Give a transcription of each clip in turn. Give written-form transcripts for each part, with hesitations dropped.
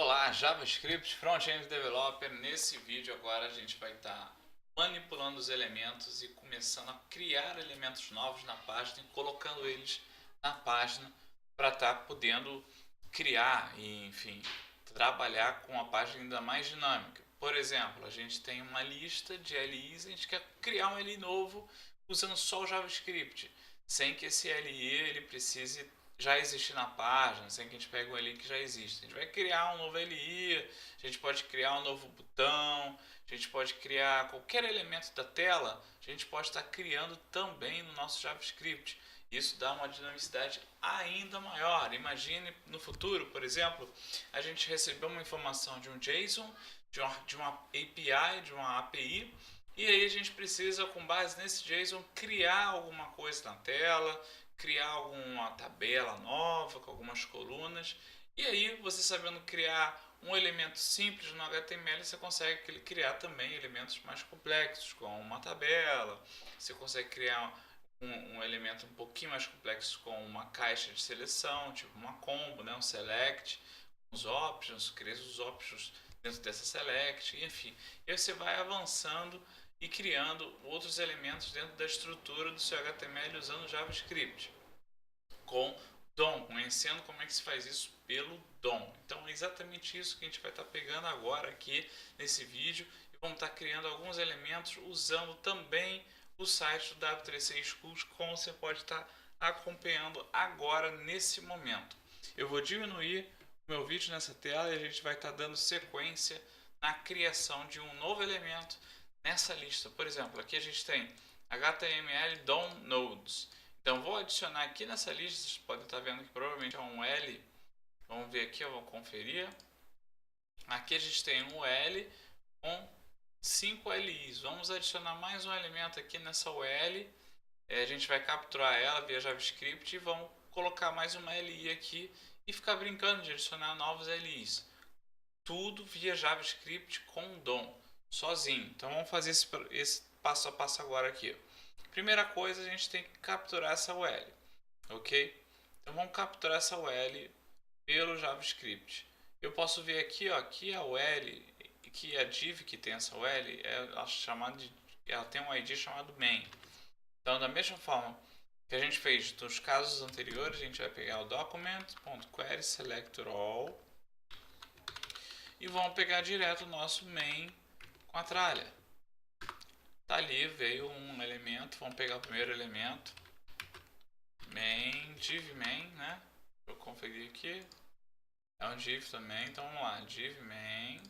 Olá, JavaScript Front-End Developer. Nesse vídeo agora a gente vai estar manipulando os elementos e começando a criar elementos novos na página e colocando eles na página para estar podendo criar e, enfim, trabalhar com a página ainda mais dinâmica. Por exemplo, a gente tem uma lista de LIs e a gente quer criar um LI novo usando só o JavaScript, sem que esse LI ele precise já existir na página, sem que a gente pegue um LI que já existe. A gente vai criar um novo LI, a gente pode criar um novo botão, a gente pode criar qualquer elemento da tela, a gente pode estar criando também no nosso JavaScript. Isso dá uma dinamicidade ainda maior. Imagine no futuro, por exemplo, a gente recebeu uma informação de um JSON, de uma API, de uma API, e aí a gente precisa, com base nesse JSON, criar alguma coisa na tela, criar alguma tabela nova com algumas colunas. E aí, você sabendo criar um elemento simples no HTML, você consegue criar também elementos mais complexos, como uma tabela. Você consegue criar um elemento um pouquinho mais complexo com uma caixa de seleção, tipo uma combo, né? Um select, os options, cria os options dentro dessa select, enfim. E aí você vai avançando e criando outros elementos dentro da estrutura do seu HTML usando JavaScript com DOM, conhecendo como é que se faz isso pelo DOM. Então é exatamente isso que a gente vai estar pegando agora aqui nesse vídeo e vamos estar criando alguns elementos usando também o site do W3C Schools, como você pode estar acompanhando agora nesse momento. Eu vou diminuir o meu vídeo nessa tela e a gente vai estar dando sequência na criação de um novo elemento nessa lista. Por exemplo, aqui a gente tem HTML DOM Nodes. Então vou adicionar aqui nessa lista, vocês podem estar vendo que provavelmente é um L. Vamos ver aqui, eu vou conferir. Aqui a gente tem um L com 5 LIs. Vamos adicionar mais um elemento aqui nessa UL. A gente vai capturar ela via JavaScript e vamos colocar mais uma LI aqui e ficar brincando de adicionar novos LIs. Tudo via JavaScript com DOM, sozinho. Então vamos fazer esse passo a passo agora aqui. Primeira coisa, a gente tem que capturar essa UL, ok? Então vamos capturar essa UL pelo JavaScript. Eu posso ver aqui, ó, aqui a UL, que a div que tem essa UL, ela tem um ID chamado main. Então, da mesma forma que a gente fez nos casos anteriores, a gente vai pegar o document.query selector all e vamos pegar direto o nosso main com a tralha. Tá ali, veio um elemento, vamos pegar o primeiro elemento, main, div main, né? Eu conferir aqui, é um div também, então vamos lá, div main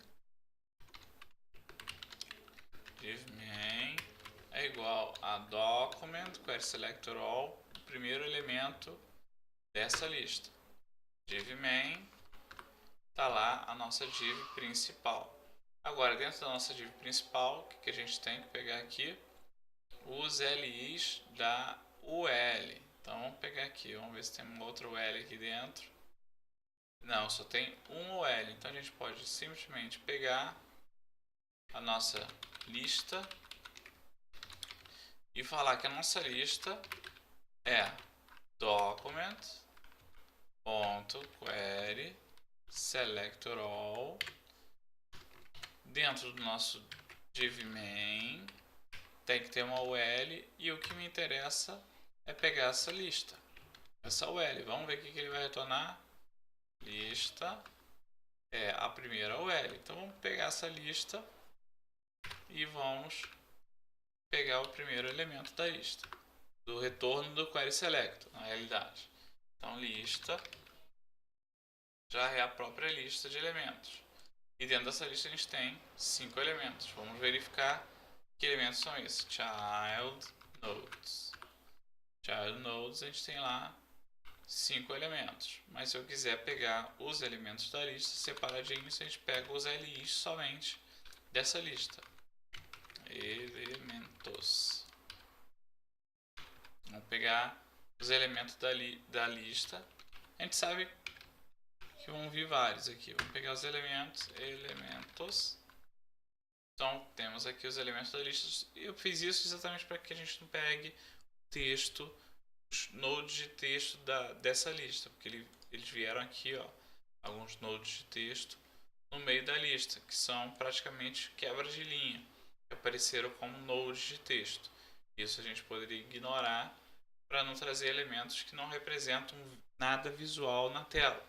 é igual a document query selector all, o primeiro elemento dessa lista. Div main, tá lá a nossa div principal. Agora, dentro da nossa div principal, o que a gente tem que pegar aqui? Os LIs da UL. Então vamos pegar aqui, vamos ver se tem um outro UL aqui dentro. Não, só tem um UL. Então a gente pode simplesmente pegar a nossa lista e falar que a nossa lista é document.query selector all. Dentro do nosso div main tem que ter uma UL e o que me interessa é pegar essa lista, essa UL. Vamos ver o que ele vai retornar. Lista é a primeira UL. Então vamos pegar essa lista e vamos pegar o primeiro elemento da lista, do retorno do query selector, na realidade. Então lista já é a própria lista de elementos. E dentro dessa lista a gente tem 5 elementos. Vamos verificar que elementos são esses. Child Nodes. Child Nodes, a gente tem lá 5 elementos. Mas se eu quiser pegar os elementos da lista separadinhos, a gente pega os LIs somente dessa lista. Elementos. Vamos pegar os elementos da lista. A gente sabe que vão vir vários aqui. Vamos pegar os elementos. Então, temos aqui os elementos da lista. Eu fiz isso exatamente para que a gente não pegue texto, os nodes de texto dessa lista, porque eles vieram aqui, ó, alguns nodes de texto no meio da lista, que são praticamente quebras de linha, que apareceram como nodes de texto. Isso a gente poderia ignorar para não trazer elementos que não representam nada visual na tela.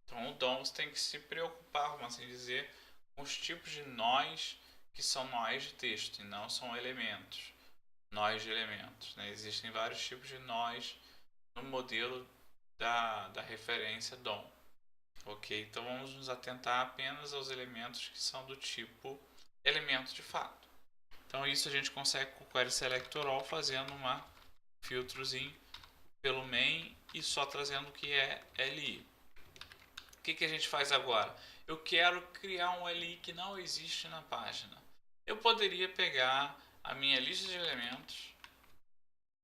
Então o DOM você tem que se preocupar, vamos assim dizer, com os tipos de nós que são nós de texto e não são elementos. Nós de elementos. Né? Existem vários tipos de nós no modelo da referência DOM. Ok? Então vamos nos atentar apenas aos elementos que são do tipo elemento de fato. Então isso a gente consegue com o Query Selector All fazendo um filtrozinho pelo main e só trazendo o que é LI. O que a gente faz agora? Eu quero criar um LI que não existe na página. Eu poderia pegar a minha lista de elementos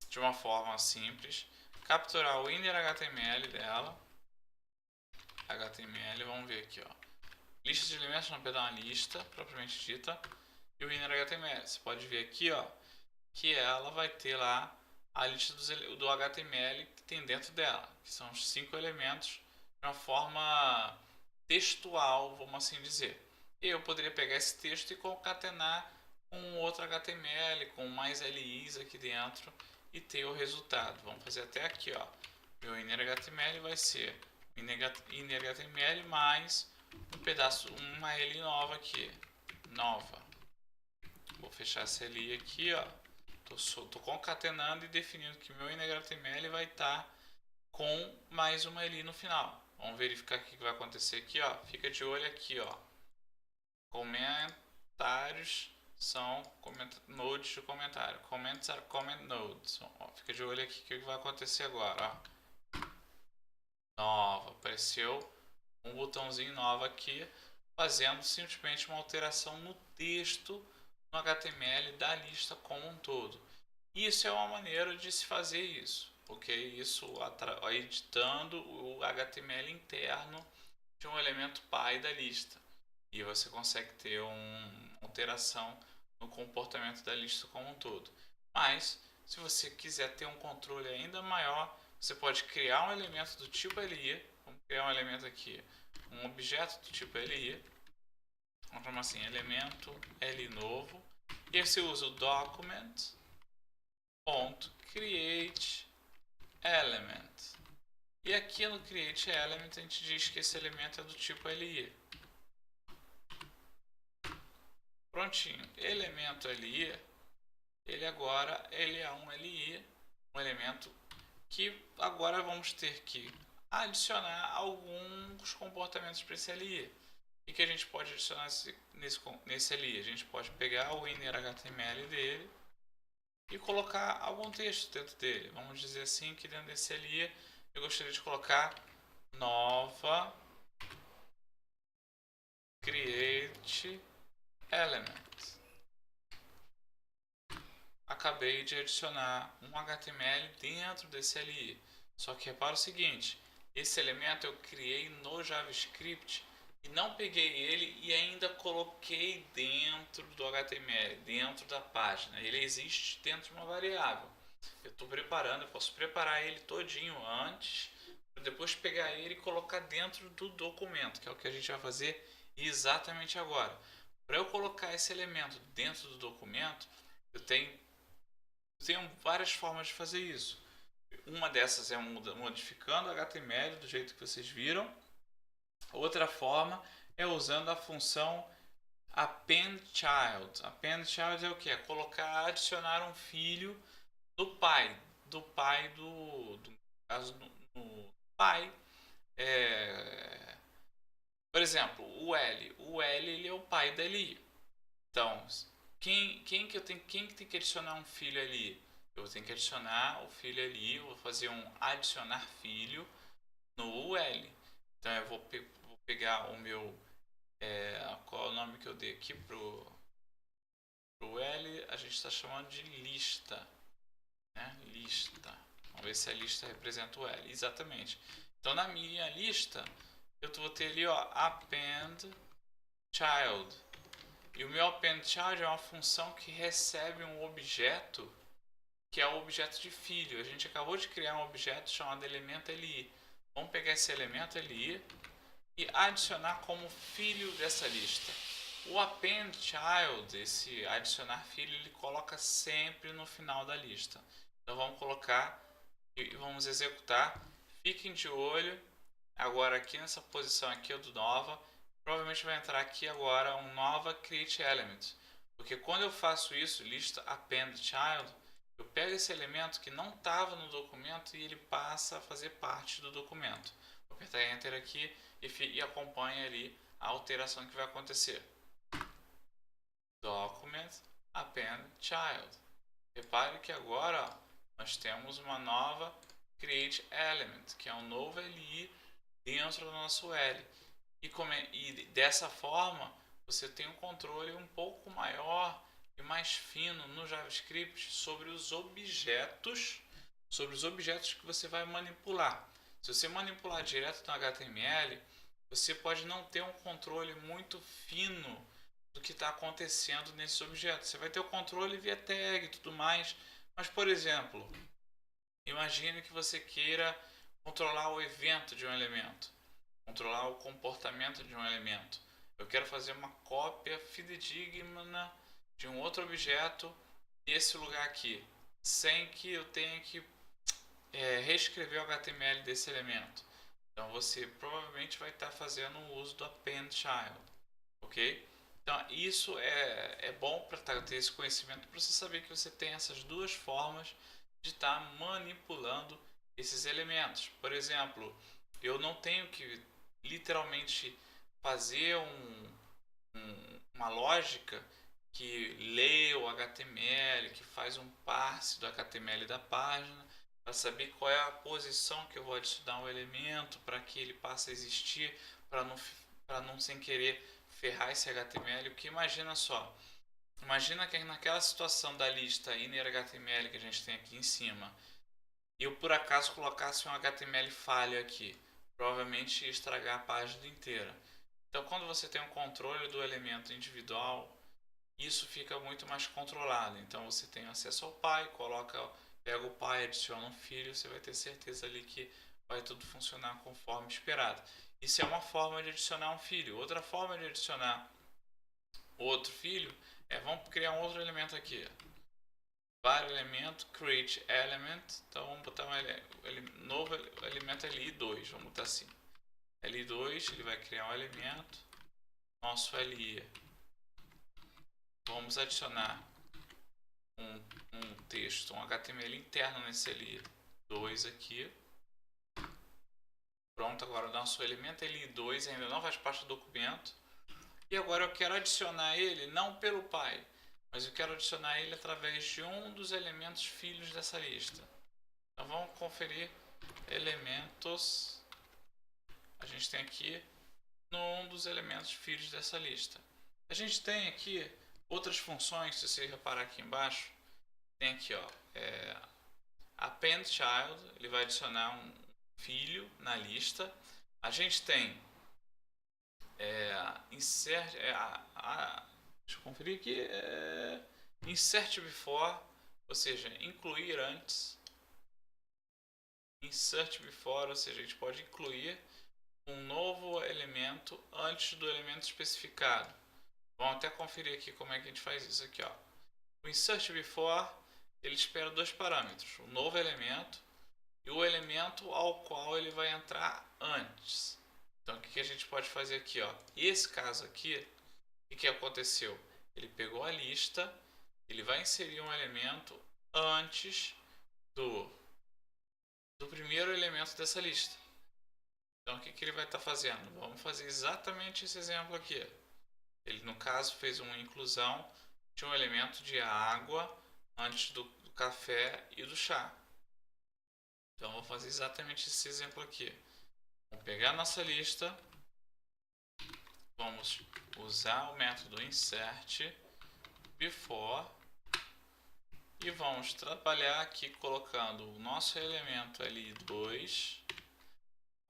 de uma forma simples, capturar o inner HTML dela, HTML, vamos ver aqui, ó. Lista de elementos não perdão, uma lista propriamente dita e o inner HTML. Você pode ver aqui, ó, que ela vai ter lá a lista do HTML que tem dentro dela, que são os 5 elementos de uma forma textual, vamos assim dizer. E eu poderia pegar esse texto e concatenar com outro HTML, com mais LIs aqui dentro e ter o resultado. Vamos fazer até aqui, ó. Meu inner HTML vai ser inner HTML mais um pedaço, uma LI nova aqui, nova. Vou fechar essa LI aqui, ó. Tô concatenando e definindo que meu inner HTML vai estar com mais uma LI no final. Vamos verificar o que vai acontecer aqui, ó. Fica de olho aqui, ó. Comentários são nodes de comentário. Comments are comment nodes. Ó, fica de olho aqui que vai acontecer agora, ó. Nova, apareceu um botãozinho novo aqui, fazendo simplesmente uma alteração no texto no HTML da lista como um todo. Isso é uma maneira de se fazer isso, ok? Isso editando o HTML interno de um elemento pai da lista. E você consegue ter uma alteração no comportamento da lista como um todo. Mas, se você quiser ter um controle ainda maior, você pode criar um elemento do tipo LI. Vamos criar um elemento aqui, um objeto do tipo LI. Vamos chamar assim, elemento L novo. E aí você usa o document.create element. E aqui no create element a gente diz que esse elemento é do tipo LI. Prontinho. Elemento LI, ele é um LI, um elemento que agora vamos ter que adicionar alguns comportamentos para esse LI. O que a gente pode adicionar nesse LI? A gente pode pegar o inner HTML dele e colocar algum texto dentro dele. Vamos dizer assim que dentro desse LI eu gostaria de colocar nova create element. Acabei de adicionar um HTML dentro desse LI. Só que repara o seguinte, esse elemento eu criei no JavaScript e não peguei ele e ainda coloquei dentro do HTML, dentro da página. Ele existe dentro de uma variável. Eu estou preparando, eu posso preparar ele todinho antes, para depois pegar ele e colocar dentro do documento, que é o que a gente vai fazer exatamente agora. Para eu colocar esse elemento dentro do documento, eu tenho várias formas de fazer isso. Uma dessas é modificando o HTML do jeito que vocês viram. Outra forma é usando a função appendChild. AppendChild é o que? É colocar, adicionar um filho do pai. Do caso do pai. Por exemplo, o L. O L ele é o pai da LI. Então, quem que tem que adicionar um filho ali? Eu tenho que adicionar o filho ali, eu vou fazer um adicionar filho no UL. Então eu vou pegar o meu, qual é o nome que eu dei aqui pro L, a gente está chamando de lista, né? Lista. Vamos ver se a lista representa o L. Exatamente. Então na minha lista eu vou ter ali, ó, append child. E o meu append child é uma função que recebe um objeto que é o objeto de filho. A gente acabou de criar um objeto chamado elemento LI. Vamos pegar esse elemento LI e adicionar como filho dessa lista. O append child, esse adicionar filho, ele coloca sempre no final da lista. Então vamos colocar e vamos executar. Fiquem de olho agora aqui nessa posição aqui do nova. Provavelmente vai entrar aqui agora um nova create element, porque quando eu faço isso, lista append child, eu pego esse elemento que não estava no documento e ele passa a fazer parte do documento. Vou apertar enter aqui e acompanha ali a alteração que vai acontecer. Document append child. Repare que agora nós temos uma nova create element, que é um novo LI dentro do nosso L. E dessa forma você tem um controle um pouco maior e mais fino no JavaScript sobre os objetos que você vai manipular. Se você manipular direto no HTML, você pode não ter um controle muito fino do que está acontecendo nesses objetos. Você vai ter o controle via tag e tudo mais, mas por exemplo, imagine que você queira controlar o evento de um elemento, controlar o comportamento de um elemento. Eu quero fazer uma cópia fidedigna de um outro objeto desse lugar aqui, sem que eu tenha que reescrever o HTML desse elemento. Então você provavelmente vai estar fazendo o uso do append child, ok? Então isso é bom para ter esse conhecimento, para você saber que você tem essas duas formas de estar manipulando esses elementos. Por exemplo, eu não tenho que literalmente fazer uma lógica que lê o HTML, que faz um parse do HTML da página, para saber qual é a posição que eu vou adicionar o elemento, para que ele passe a existir, para não sem querer ferrar esse HTML. Porque imagina só, imagina que naquela situação da lista inner HTML que a gente tem aqui em cima, e eu por acaso colocasse um HTML falho aqui, provavelmente ia estragar a página inteira. Então quando você tem um controle do elemento individual, isso fica muito mais controlado. Então você tem acesso ao pai, pega o pai, adiciona um filho, você vai ter certeza ali que vai tudo funcionar conforme esperado. Isso é uma forma de adicionar um filho. Outra forma de adicionar outro filho vamos criar um outro elemento aqui. Var elemento, create element. Então vamos botar um novo elemento li2. Vamos botar assim. li2, ele vai criar um elemento. Nosso li. Vamos adicionar um texto, um HTML interno nesse li2 aqui. Pronto, agora o nosso elemento li2 ainda não faz parte do documento. E agora eu quero adicionar ele não pelo pai, mas eu quero adicionar ele através de um dos elementos filhos dessa lista. Então vamos conferir elementos. A gente tem aqui um dos elementos filhos dessa lista. A gente tem aqui outras funções, se você reparar aqui embaixo, tem aqui ó, append child, ele vai adicionar um filho na lista. A gente tem insert, deixa eu conferir aqui, insert before, ou seja, incluir antes. Insert before, ou seja, a gente pode incluir um novo elemento antes do elemento especificado. Vamos até conferir aqui como é que a gente faz isso aqui, ó. O insert before, ele espera dois parâmetros, o novo elemento e o elemento ao qual ele vai entrar antes. Então o que a gente pode fazer aqui, ó? Esse caso aqui, o que aconteceu? Ele pegou a lista, ele vai inserir um elemento antes do primeiro elemento dessa lista. Então o que ele vai estar fazendo? Vamos fazer exatamente esse exemplo aqui. Ele no caso fez uma inclusão de um elemento de água antes do café e do chá. Então vou fazer exatamente esse exemplo aqui. Vamos pegar a nossa lista, vamos usar o método insert before e vamos trabalhar aqui colocando o nosso elemento li2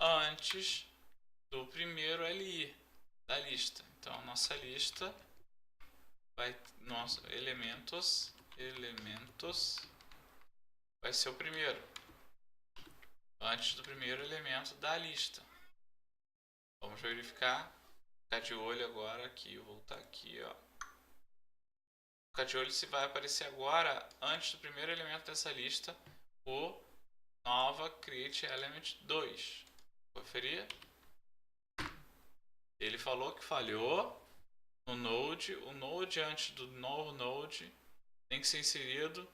antes do primeiro li da lista. Então a nossa lista vai elementos vai ser o primeiro antes do primeiro elemento da lista. Vamos verificar. Ficar de olho agora aqui, voltar aqui, ó. Ficar de olho se vai aparecer agora, antes do primeiro elemento dessa lista, o nova create element 2. Conferir. Ele falou que falhou no node. O node antes do novo node tem que ser inserido.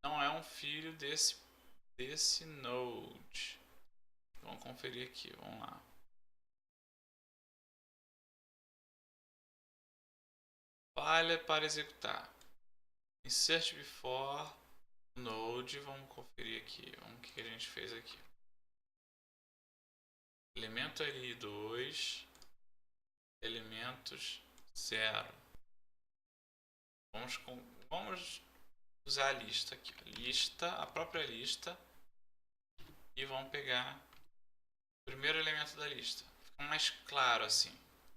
Não é um filho desse node. Vamos conferir aqui, vamos lá. Falha para executar. Insert before node. Vamos conferir aqui. Vamos, o que a gente fez aqui. Elemento LI2. Elementos 0. Vamos usar a lista aqui. A própria lista. E vamos pegar o primeiro elemento da lista. Fica mais claro assim.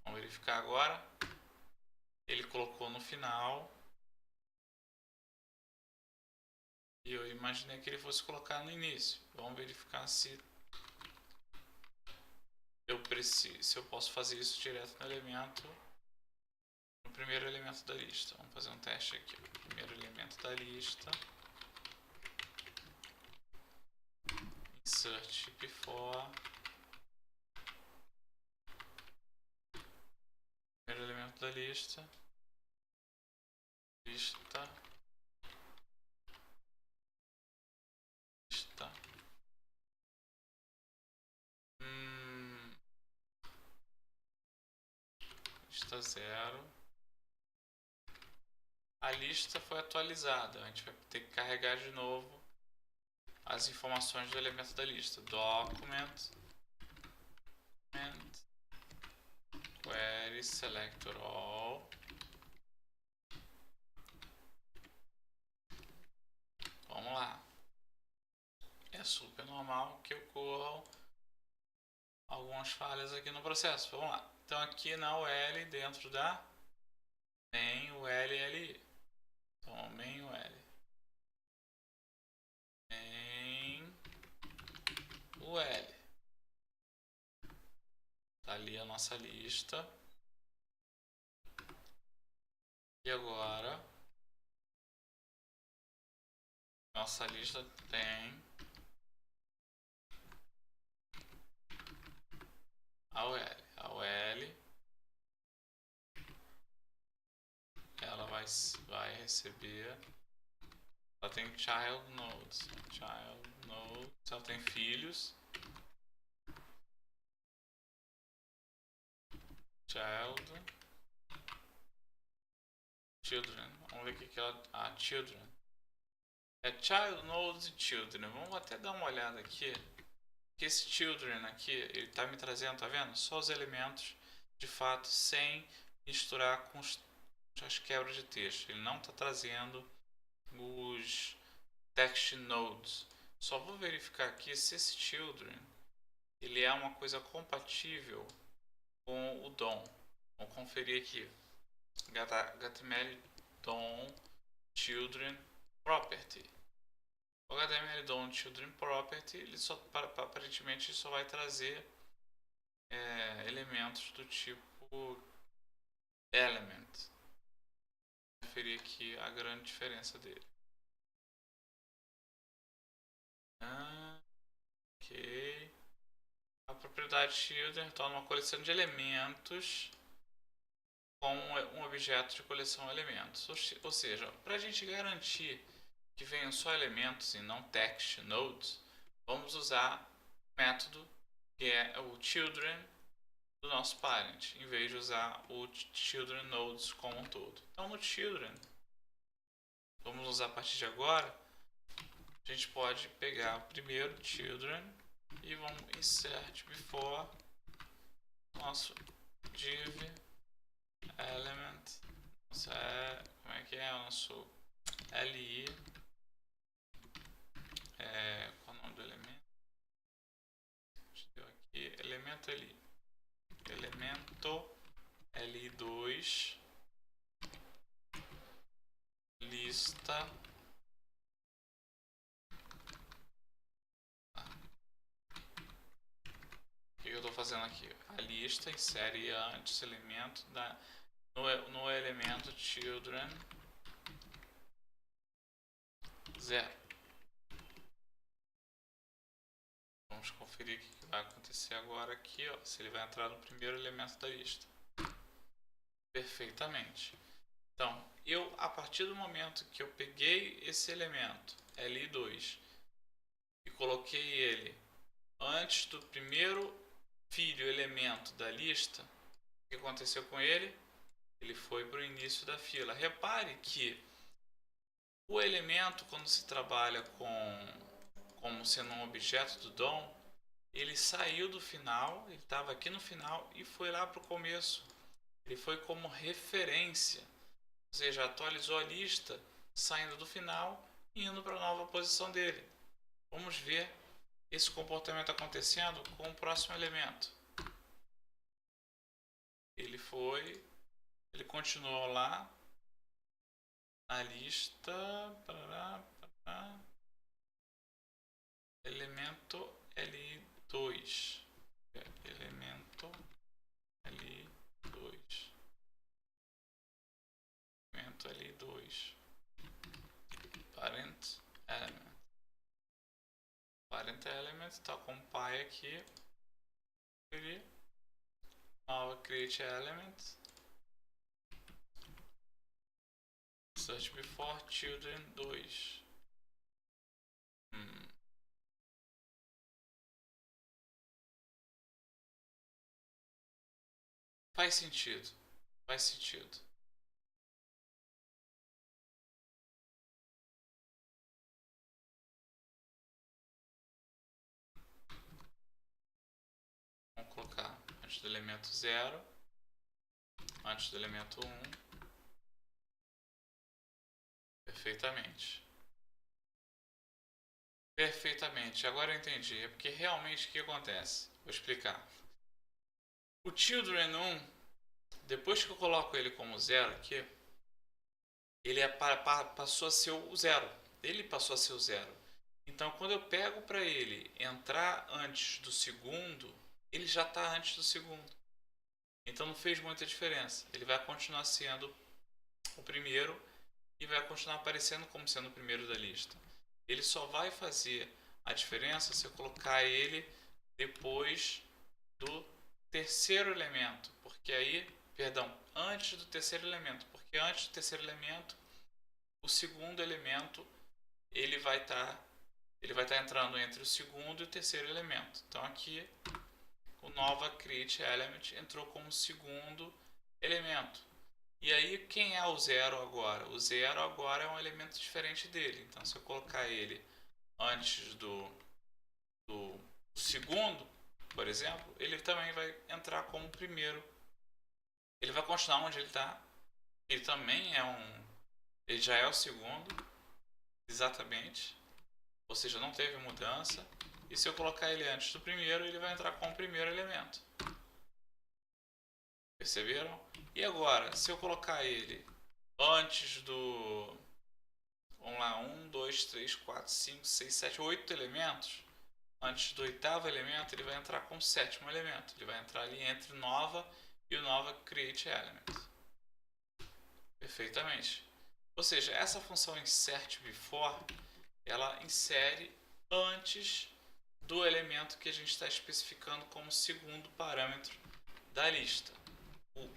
Vamos verificar agora. Ele colocou no final. E eu imaginei que ele fosse colocar no início. Vamos verificar se eu posso fazer isso direto no elemento. No primeiro elemento da lista. Vamos fazer um teste aqui. Primeiro elemento da lista. Insert before. Primeiro elemento da lista. Lista. Lista 0. A lista foi atualizada. A gente vai ter que carregar de novo as informações do elemento da lista. Document query selector all. Vamos lá. É super normal que ocorram algumas falhas aqui no processo. Vamos lá. Então aqui na UL, dentro da main ULLI. Então main UL. Main UL. Tá ali a nossa lista. E agora nossa lista tem a UL. A UL ela vai receber. Ela tem child nodes. Ela tem filhos. Children. Vamos ver o que ela. Children. É child nodes e children. Vamos até dar uma olhada aqui. Que esse children aqui, ele está me trazendo, tá vendo? Só os elementos de fato, sem misturar com as quebras de texto. Ele não está trazendo os text nodes. Só vou verificar aqui se esse children ele é uma coisa compatível com o DOM. Vamos conferir aqui. HTML DOM children property. O HTML DOM children property ele aparentemente só vai trazer elementos do tipo element. Vou conferir aqui a grande diferença dele. Ok. A propriedade children retorna uma coleção de elementos com um objeto de coleção elementos. Ou seja, para a gente garantir que venham só elementos e não text nodes, vamos usar o método que é o children do nosso parent, em vez de usar o children nodes como um todo. Então no children, vamos usar a partir de agora, a gente pode pegar o primeiro children e vamos insert before nosso div element, como é que é o nosso li, qual é o nome do elemento? Deu aqui, elemento li, elemento li2 lista O que eu estou fazendo fazendo aqui? A lista insere antes elemento no elemento children 0. Vamos conferir o que vai acontecer agora aqui, ó, se ele vai entrar no primeiro elemento da lista. Perfeitamente. Então, a partir do momento que eu peguei esse elemento Li2 e coloquei ele antes do primeiro filho elemento da lista, o que aconteceu com ele? Ele foi para o início da fila. Repare que o elemento, quando se trabalha como sendo um objeto do DOM, ele saiu do final, ele estava aqui no final e foi lá para o começo. Ele foi como referência, ou seja, atualizou a lista saindo do final e indo para a nova posição dele. Vamos ver esse comportamento acontecendo com o próximo elemento. Ele continuou lá na lista, elemento Li2, elemento Li2, elemento Li2, parent element. Parent element está com o pai aqui, nova create element, search before children 2. Faz sentido, faz sentido. Vamos colocar antes do elemento 0, antes do elemento 1. Perfeitamente. Perfeitamente. Agora eu entendi. É porque realmente o que acontece? Vou explicar. O children 1, depois que eu coloco ele como 0 aqui, ele passou a ser o 0. Ele passou a ser o 0. Então, quando eu pego para ele entrar antes do segundo, ele já está antes do segundo. Então, não fez muita diferença. Ele vai continuar sendo o primeiro e vai continuar aparecendo como sendo o primeiro da lista. Ele só vai fazer a diferença se eu colocar ele depois do terceiro elemento, porque aí, antes do terceiro elemento, porque antes do terceiro elemento, o segundo elemento ele vai estar entrando entre o segundo e o terceiro elemento. Então aqui o nova create element entrou como segundo elemento. E aí quem é o 0 agora? O 0 agora é um elemento diferente dele. Então se eu colocar ele antes do segundo, por exemplo, ele também vai entrar como primeiro. Ele vai continuar onde ele está. Ele também ele já é o segundo, exatamente. Ou seja, não teve mudança. E se eu colocar ele antes do primeiro, ele vai entrar como primeiro elemento. Perceberam? E agora, se eu colocar ele antes do... Vamos lá, 1, 2, 3, 4, 5, 6, 7, 8 elementos. Antes do oitavo elemento, ele vai entrar como sétimo elemento. Ele vai entrar ali entre nova e o nova create element. Perfeitamente. Ou seja, essa função insert before, ela insere antes do elemento que a gente está especificando como segundo parâmetro da lista.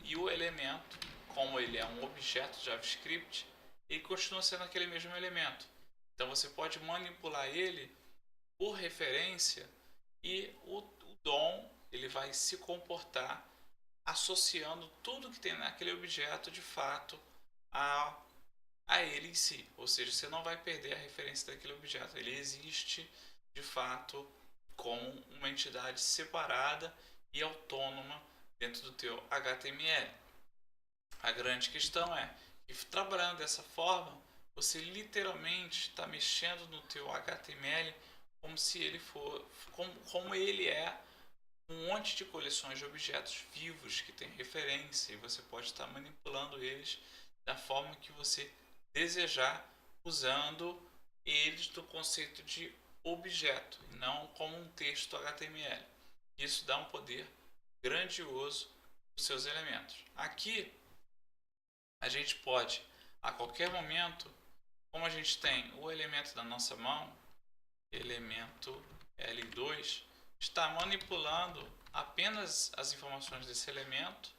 E o elemento, como ele é um objeto JavaScript, ele continua sendo aquele mesmo elemento. Então você pode manipular ele por referência e o DOM ele vai se comportar associando tudo que tem naquele objeto de fato a ele em si. Ou seja, você não vai perder a referência daquele objeto. Ele existe de fato como uma entidade separada e autônoma dentro do teu HTML. A grande questão é que trabalhando dessa forma, você literalmente está mexendo no teu HTML como se ele como ele é um monte de coleções de objetos vivos que tem referência e você pode estar manipulando eles da forma que você desejar, usando eles do conceito de objeto e não como um texto HTML. Isso dá um poder grandioso os seus elementos. Aqui a gente pode, a qualquer momento, como a gente tem o elemento da nossa mão, elemento L2, está manipulando apenas as informações desse elemento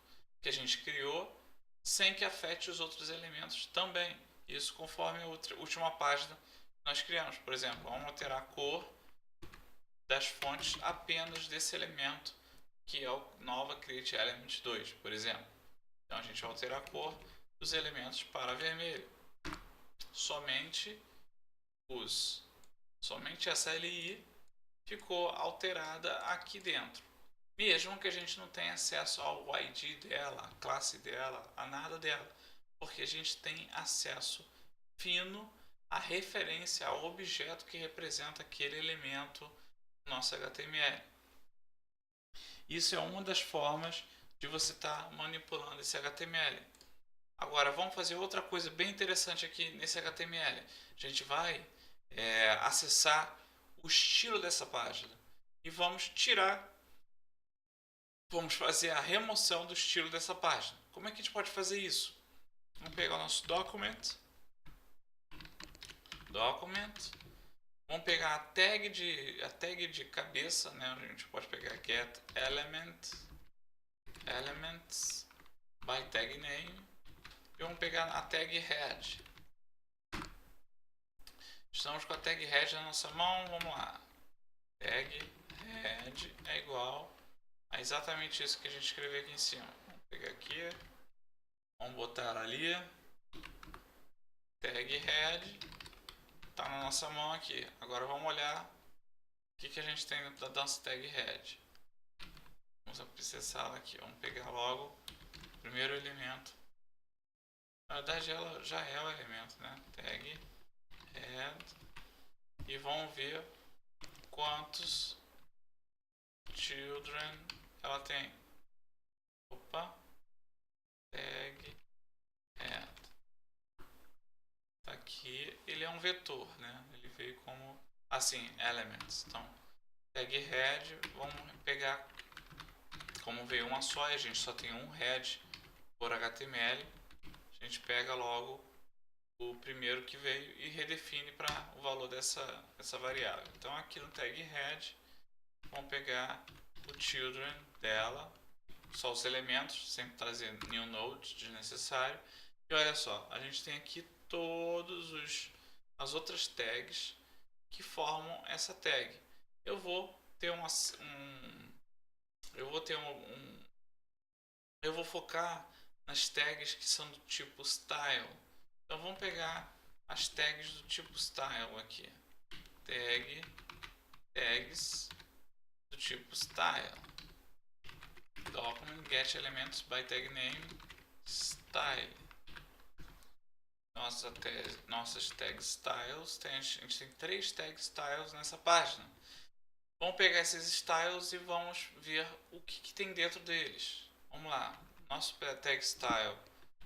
que a gente criou, sem que afete os outros elementos também. Isso conforme a última página que nós criamos. Por exemplo, vamos alterar a cor das fontes apenas desse elemento, que é o nova create element 2, por exemplo. Então a gente vai alterar a cor dos elementos para vermelho. Somente essa LI ficou alterada aqui dentro. Mesmo que a gente não tenha acesso ao ID dela, à classe dela, a nada dela. Porque a gente tem acesso fino à referência ao objeto que representa aquele elemento do nosso HTML. Isso é uma das formas de você estar manipulando esse HTML. Agora, vamos fazer outra coisa bem interessante aqui nesse HTML. A gente vai acessar o estilo dessa página e vamos fazer a remoção do estilo dessa página. Como é que a gente pode fazer isso? Vamos pegar o nosso document, vamos pegar a tag de cabeça, né? A gente pode pegar get elements by tag name e vamos pegar a tag head. Estamos com a tag head na nossa mão, vamos lá. Tag head é igual a exatamente isso que a gente escreveu aqui em cima. Vamos pegar aqui, vamos botar ali, tag head, está na nossa mão aqui. Agora vamos olhar o que a gente tem dentro da nossa tag head. Vamos processá-la aqui, vamos pegar logo o primeiro elemento. Na verdade ela já é o elemento, né? Tag head, e vamos ver quantos children ela tem. Opa, tag head. Tá aqui, ele é um vetor, né? Ele veio como assim, elements. Então, tag head, vamos pegar, como veio uma só e a gente só tem um head por HTML, a gente pega logo o primeiro que veio e redefine para o valor dessa variável. Então aqui no tag head, vamos pegar o children dela, só os elementos, sem trazer new node desnecessário. E olha só, a gente tem aqui todas as outras tags que formam essa tag. Eu vou focar nas tags que são do tipo style. Então vamos pegar as tags do tipo style aqui. Tags do tipo style. Document get elements by tag name style. Nossas tag styles, a gente tem 3 tag styles nessa página. Vamos pegar esses styles e vamos ver o que tem dentro deles. Vamos lá, nosso tag style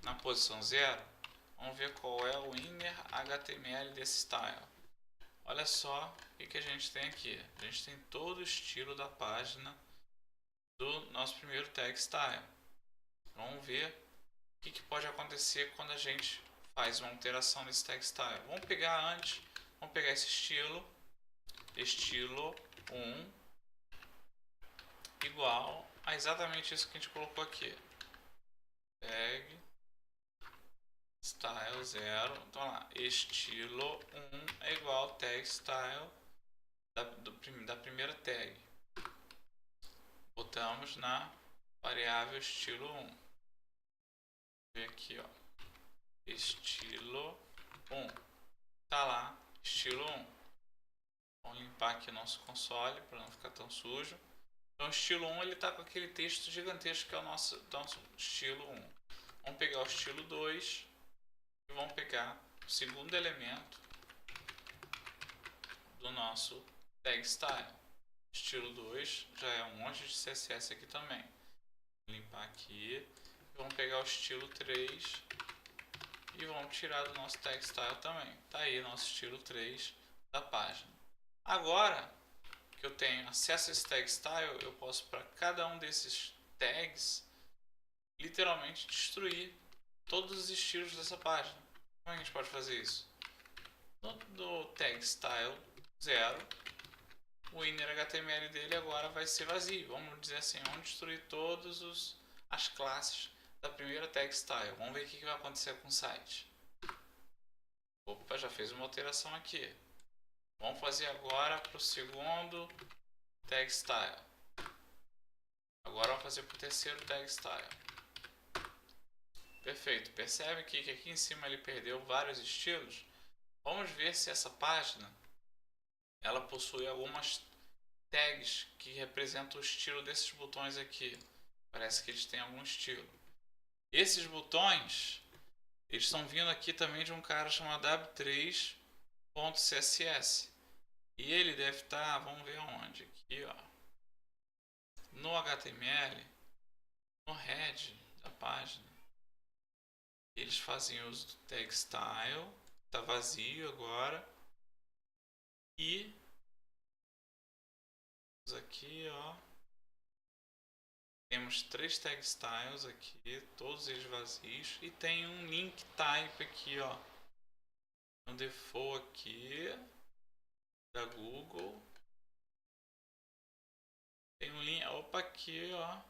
na posição 0. Vamos ver qual é o inner HTML desse style. Olha só o que a gente tem aqui. A gente tem todo o estilo da página do nosso primeiro tag style. Vamos ver o que pode acontecer quando a gente faz uma alteração nesse tag style. Vamos pegar esse estilo 1 igual a exatamente isso que a gente colocou aqui. Tag style 0, então lá, estilo 1 é igual tag style da primeira tag. Botamos na variável estilo 1. Vou ver aqui, ó, estilo 1, tá lá, estilo 1. Vamos limpar aqui o nosso console para não ficar tão sujo. Então o estilo 1 ele tá com aquele texto gigantesco que é o nosso estilo 1. Vamos pegar o estilo 2 e vamos pegar o segundo elemento do nosso tag style. Estilo 2 já é um monte de CSS aqui também. Vou limpar aqui. Vamos pegar o estilo 3 e vamos tirar do nosso tag style também. Tá aí nosso estilo 3 da página. Agora que eu tenho acesso a esse tag style, eu posso para cada um desses tags literalmente destruir todos os estilos dessa página. Como a gente pode fazer isso? No tag style 0, o inner HTML dele agora vai ser vazio. Vamos dizer assim, vamos destruir todas as classes da primeira tag style. Vamos ver o que vai acontecer com o site. Opa, já fez uma alteração aqui. Vamos fazer agora para o segundo tag style. Agora vamos fazer para o terceiro tag style. Perfeito. Percebe que aqui em cima ele perdeu vários estilos? Vamos ver se essa página ela possui algumas tags que representam o estilo desses botões aqui. Parece que eles têm algum estilo. Esses botões, eles estão vindo aqui também de um cara chamado w3.css. E ele deve estar, vamos ver onde, aqui ó, no HTML, no head da página. Eles fazem uso do tag style, está vazio agora. E aqui ó, temos 3 tag styles aqui, todos eles vazios, e tem um link type aqui ó, no default aqui da Google. Tem um link, opa, aqui ó,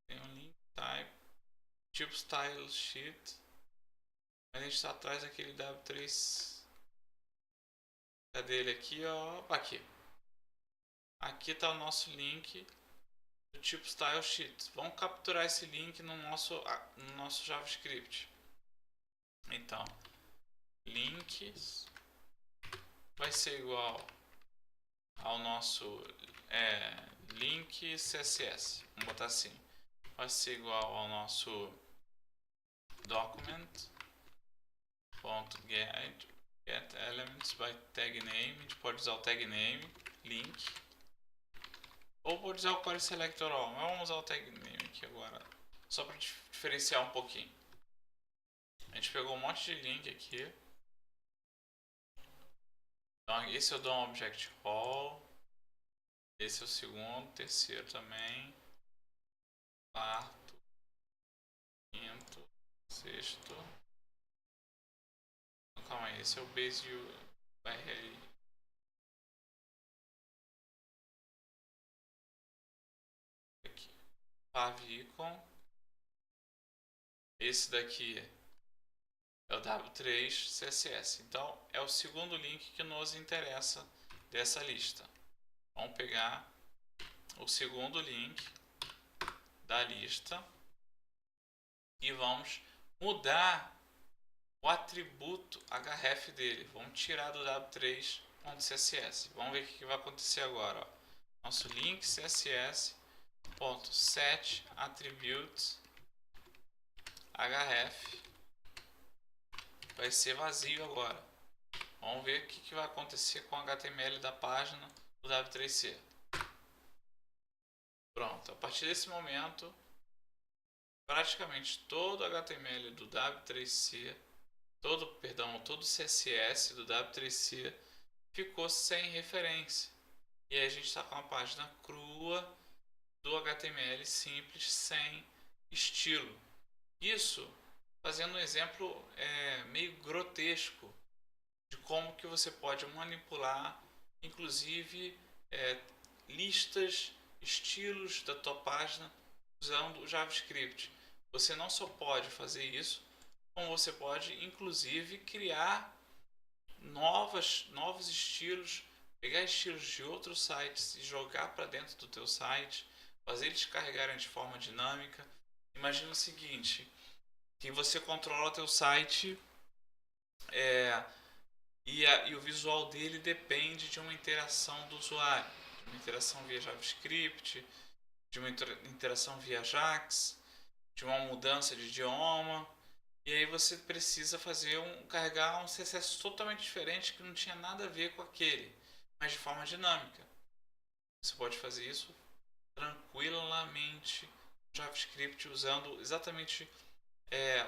tem um link type tipo style sheet, mas a gente está atrás daquele W3. Cadê ele aqui ó, aqui. Aqui está o nosso link do tipo style sheet. Vamos capturar esse link no nosso JavaScript. Então, links vai ser igual ao nosso link CSS. Vamos botar assim. Vai ser igual ao nosso document.get elements by tag name. A gente pode usar o tag name, link. Ou pode usar o Query Selector All, mas vamos usar o tag name aqui agora, só para diferenciar um pouquinho. A gente pegou um monte de link aqui. Então esse é o DOM Object All. Esse é o segundo, terceiro também. Quarto, quinto, sexto. Então, calma aí, esse é o Base URL. Favicon. Esse daqui é o W3CSS. Então é o segundo link que nos interessa dessa lista. Vamos pegar o segundo link da lista e vamos mudar o atributo href dele. Vamos tirar do w3.css. Vamos ver o que vai acontecer agora. Ó. Nosso link css.set attribute href vai ser vazio agora. Vamos ver o que vai acontecer com o HTML da página do W3C. Pronto, a partir desse momento, praticamente todo o HTML do W3C, todo o CSS do W3C ficou sem referência. E aí a gente está com uma página crua do HTML simples, sem estilo. Isso fazendo um exemplo meio grotesco de como que você pode manipular, inclusive, listas, estilos da tua página usando o JavaScript. Você não só pode fazer isso, como você pode, inclusive, criar novos estilos, pegar estilos de outros sites e jogar para dentro do teu site, fazer eles carregarem de forma dinâmica. Imagina o seguinte, que você controla o teu site e o visual dele depende de uma interação do usuário, de uma interação via JavaScript, de uma interação via Ajax, de uma mudança de idioma, e aí você precisa carregar um CSS totalmente diferente que não tinha nada a ver com aquele, mas de forma dinâmica. Você pode fazer isso tranquilamente no JavaScript usando exatamente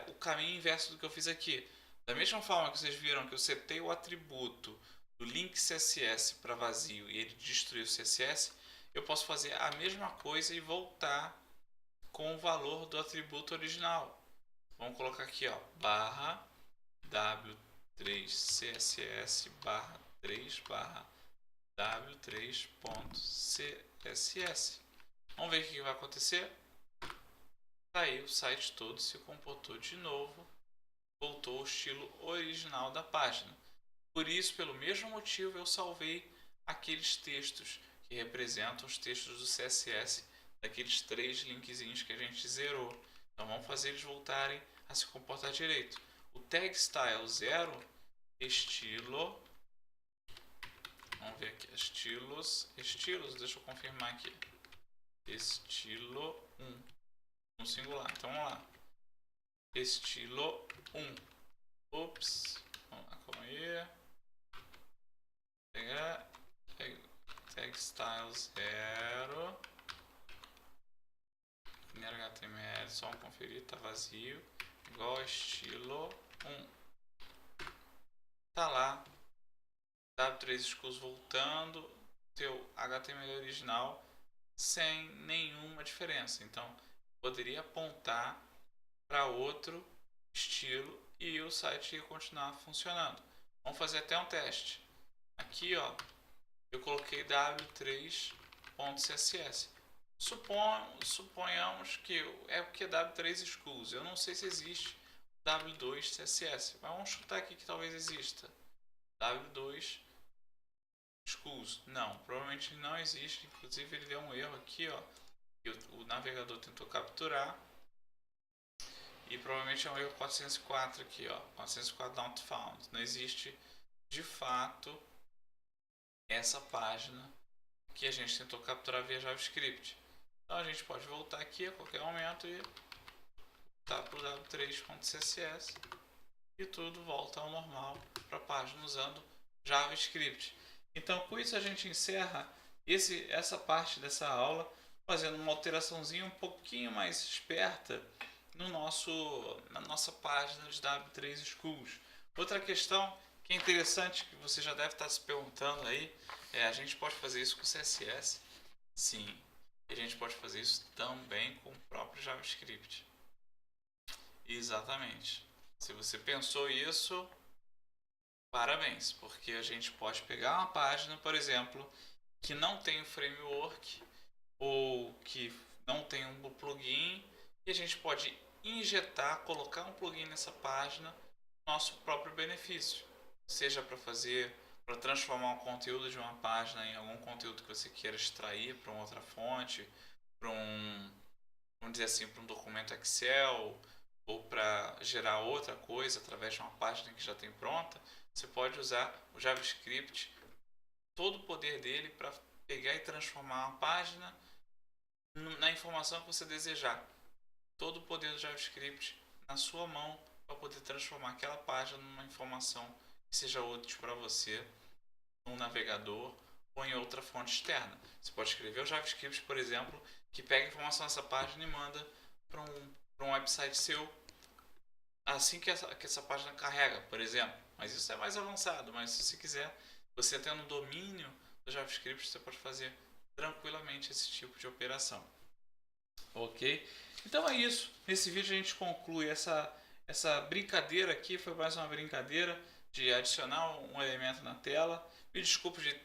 o caminho inverso do que eu fiz aqui. Da mesma forma que vocês viram que eu setei o atributo do link CSS para vazio e ele destruiu o CSS, eu posso fazer a mesma coisa e voltar com o valor do atributo original. Vamos colocar aqui, ó, barra w3css barra 3 barra w3.css. Vamos ver o que vai acontecer. Aí o site todo se comportou de novo, voltou ao estilo original da página. Por isso, pelo mesmo motivo, eu salvei aqueles textos que representam os textos do CSS, daqueles 3 linkzinhos que a gente zerou. Então vamos fazer eles voltarem a se comportar direito. O tag style 0, estilo, vamos ver aqui, estilos, deixa eu confirmar aqui, estilo 1, no singular. Então vamos lá, estilo 1, ops, vamos lá, calma aí, pegar tag style 0, primeiro HTML, só vamos conferir, tá vazio, igual a estilo 1, tá lá, W3 Schools voltando, teu HTML original sem nenhuma diferença. Então poderia apontar para outro estilo e o site ia continuar funcionando. Vamos fazer até um teste. Aqui, ó, eu coloquei w3.css. Suponhamos que é porque é W3 Schools. Eu não sei se existe W2 CSS, mas vamos chutar aqui que talvez exista. W2 Schools. Não, provavelmente não existe. Inclusive ele deu um erro aqui, ó. Que o navegador tentou capturar. E provavelmente é um erro 404 aqui, ó. 404 not found. Não existe de fato essa página que a gente tentou capturar via JavaScript. Então a gente pode voltar aqui a qualquer momento e voltar para o w3.css e tudo volta ao normal para a página usando JavaScript. Então com isso a gente encerra essa parte dessa aula, fazendo uma alteraçãozinha um pouquinho mais esperta na nossa página de W3 Schools. Outra questão que é interessante, que você já deve estar se perguntando aí, a gente pode fazer isso com CSS? Sim, a gente pode fazer isso também com o próprio JavaScript. Exatamente. Se você pensou isso, parabéns, porque a gente pode pegar uma página, por exemplo, que não tem um framework ou que não tem um plugin, e a gente pode injetar, colocar um plugin nessa página, nosso próprio benefício, seja para transformar o conteúdo de uma página em algum conteúdo que você queira extrair para uma outra fonte, para vamos dizer assim, para um documento Excel, ou para gerar outra coisa através de uma página que já tem pronta. Você pode usar o JavaScript, todo o poder dele, para pegar e transformar uma página na informação que você desejar. Todo o poder do JavaScript na sua mão para poder transformar aquela página numa informação que seja útil para você no navegador ou em outra fonte externa. Você pode escrever o JavaScript, por exemplo, que pega a informação dessa página e manda para um website seu assim que essa página carrega, por exemplo. Mas isso é mais avançado, mas se você quiser, você tendo domínio do JavaScript, você pode fazer tranquilamente esse tipo de operação. Ok? Então é isso. Nesse vídeo a gente conclui essa brincadeira aqui. Foi mais uma brincadeira de adicionar um elemento na tela. Me desculpe de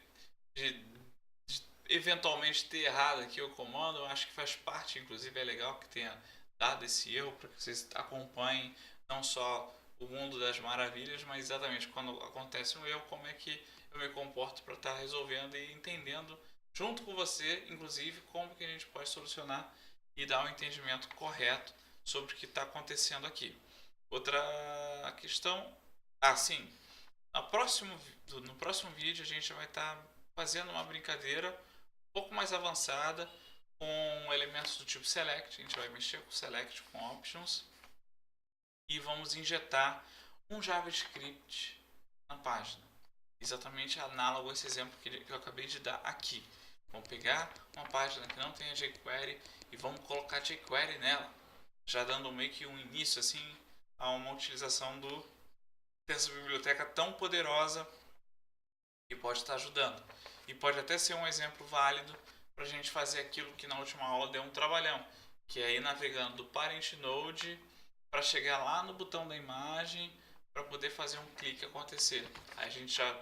eventualmente ter errado aqui o comando. Eu acho que faz parte, inclusive é legal que tenha dado esse erro para que vocês acompanhem não só o mundo das maravilhas, mas exatamente quando acontece um erro, como é que eu me comporto para estar resolvendo e entendendo junto com você, inclusive, como que a gente pode solucionar e dar um entendimento correto sobre o que está acontecendo aqui. Outra questão, sim, no próximo vídeo a gente vai estar fazendo uma brincadeira um pouco mais avançada com elementos do tipo select. A gente vai mexer com select, com options, e vamos injetar um JavaScript na página, exatamente análogo a esse exemplo que eu acabei de dar aqui. Vamos pegar uma página que não tem a jQuery e vamos colocar jQuery nela, já dando meio que um início assim a uma utilização dessa biblioteca tão poderosa que pode estar ajudando. E pode até ser um exemplo válido para a gente fazer aquilo que na última aula deu um trabalhão, que é ir navegando do Parent Node para chegar lá no botão da imagem para poder fazer um clique acontecer. Aí a gente já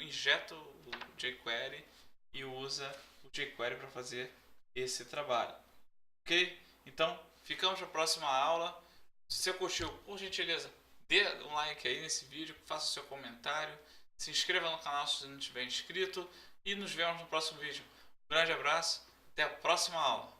injeta o jQuery e usa o jQuery para fazer esse trabalho. Ok? Então, ficamos na próxima aula. Se você curtiu, por gentileza, dê um like aí nesse vídeo, faça o seu comentário, se inscreva no canal se não estiver inscrito e nos vemos no próximo vídeo. Um grande abraço, até a próxima aula.